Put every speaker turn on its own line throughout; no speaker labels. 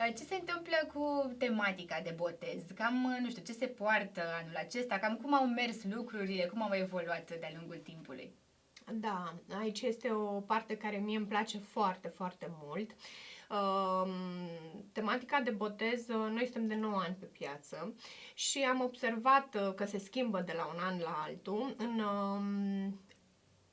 Ce se întâmplă cu tematica de botez? Cam, nu știu, ce se poartă anul acesta? Cam cum au mers lucrurile? Cum au evoluat de-a lungul timpului?
Da, aici este o parte care mie îmi place foarte, foarte mult. Tematica de botez, noi suntem de 9 ani pe piață și am observat că se schimbă de la un an la altul.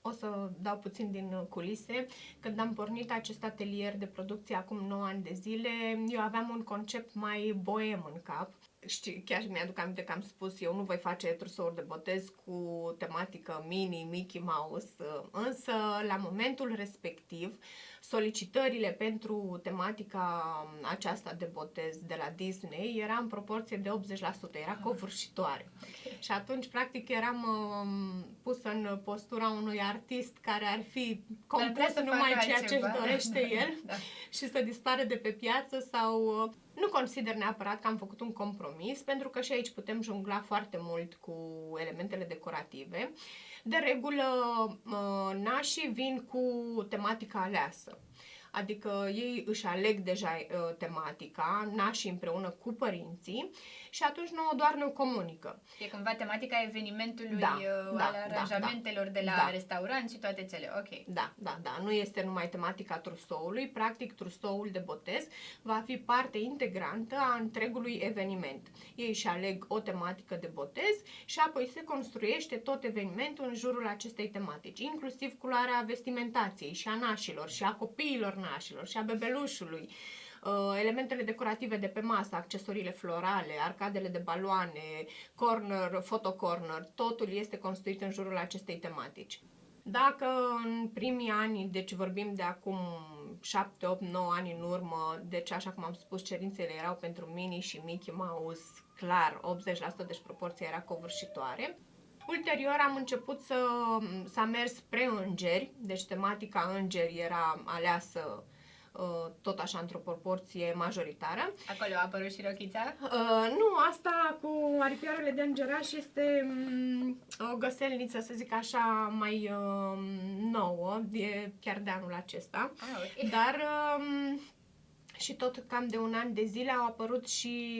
O să dau puțin din culise. Când am pornit acest atelier de producție acum 9 ani de zile, eu aveam un concept mai boem în cap. Știi, chiar mi-aduc aminte că am spus, eu nu voi face trusouri de botez cu tematică Minnie, Mickey Mouse, însă la momentul respectiv solicitările pentru tematica aceasta de botez de la Disney era în proporție de 80%, era covârșitoare. Okay. Și atunci, practic, eram pusă în postura unui artist care ar fi compus numai ceea ce își dorește el și să dispară de pe piață sau... Nu consider neapărat că am făcut un compromis, pentru că și aici putem jongla foarte mult cu elementele decorative. De regulă, nașii vin cu tematica aleasă. Adică ei își aleg deja tematica, nașii împreună cu părinții și atunci nouă doar ne comunică.
E cumva tematica evenimentului, al aranjamentelor de la restaurant și toate cele, ok.
Da. Nu este numai tematica trusoului, practic trusoul de botez va fi parte integrantă a întregului eveniment. Ei își aleg o tematică de botez și apoi se construiește tot evenimentul în jurul acestei tematici, inclusiv culoarea vestimentației și a nașilor și a copiilor nașilor și a bebelușului, elementele decorative de pe masă, accesoriile florale, arcadele de baloane, corner, fotocorner, totul este construit în jurul acestei tematici. Dacă în primii ani, deci vorbim de acum 7, 8, 9 ani în urmă, deci așa cum am spus, cerințele erau pentru Minnie și Mickey Mouse, clar, 80%, deci proporția era covârșitoare. Ulterior am început s-a mers spre îngeri, deci tematica îngeri era aleasă tot așa într-o proporție majoritară.
Acolo a apărut și rochița?
Nu, asta cu aripioarele de îngeraș este o găselniță, să zic așa, mai nouă, e chiar de anul acesta.
Okay.
Dar și tot cam de un an de zile au apărut și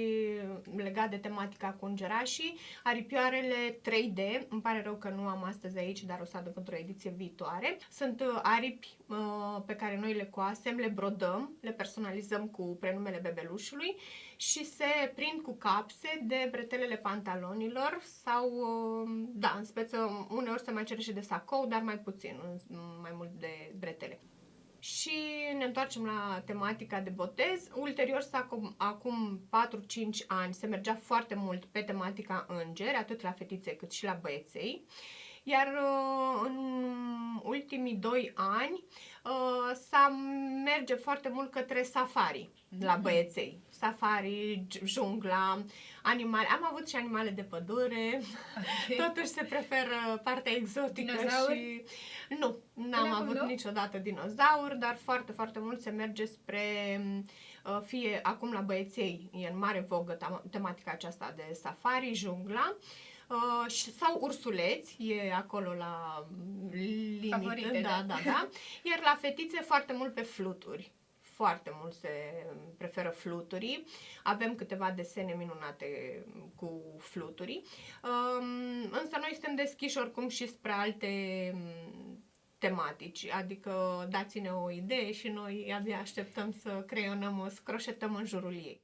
legat de tematica cu îngerașii, aripioarele 3D, îmi pare rău că nu am astăzi aici, dar o să aduc într-o ediție viitoare. Sunt aripi pe care noi le coasem, le brodăm, le personalizăm cu prenumele bebelușului și se prind cu capse de bretelele pantalonilor sau, da, în speță, uneori se mai cere și de sacou, dar mai puțin, mai mult de bretele. Și ne întoarcem la tematica de botez. Ulterior, acum 4-5 ani, se mergea foarte mult pe tematica îngeri, atât la fetițe cât și la băieței. Iar în ultimii 2 ani merge foarte mult către safari la băieței. Safari, jungla, animale. Am avut și animale de pădure. Okay. Totuși se preferă partea exotică.
Dinozauri?
Și... Nu, n-am avut niciodată dinozauri, dar foarte, foarte mult se merge spre... Fie acum la băieței e în mare vogă tematica aceasta de safari, jungla. Sau ursuleți, e acolo la limită,
favorite,
da. Iar la fetițe foarte mult pe fluturi. Foarte mult se preferă fluturii. Avem câteva desene minunate cu fluturii. Însă noi suntem deschiși oricum și spre alte tematici, adică dați-ne o idee și noi abia așteptăm să creionăm, să croșetăm în jurul ei.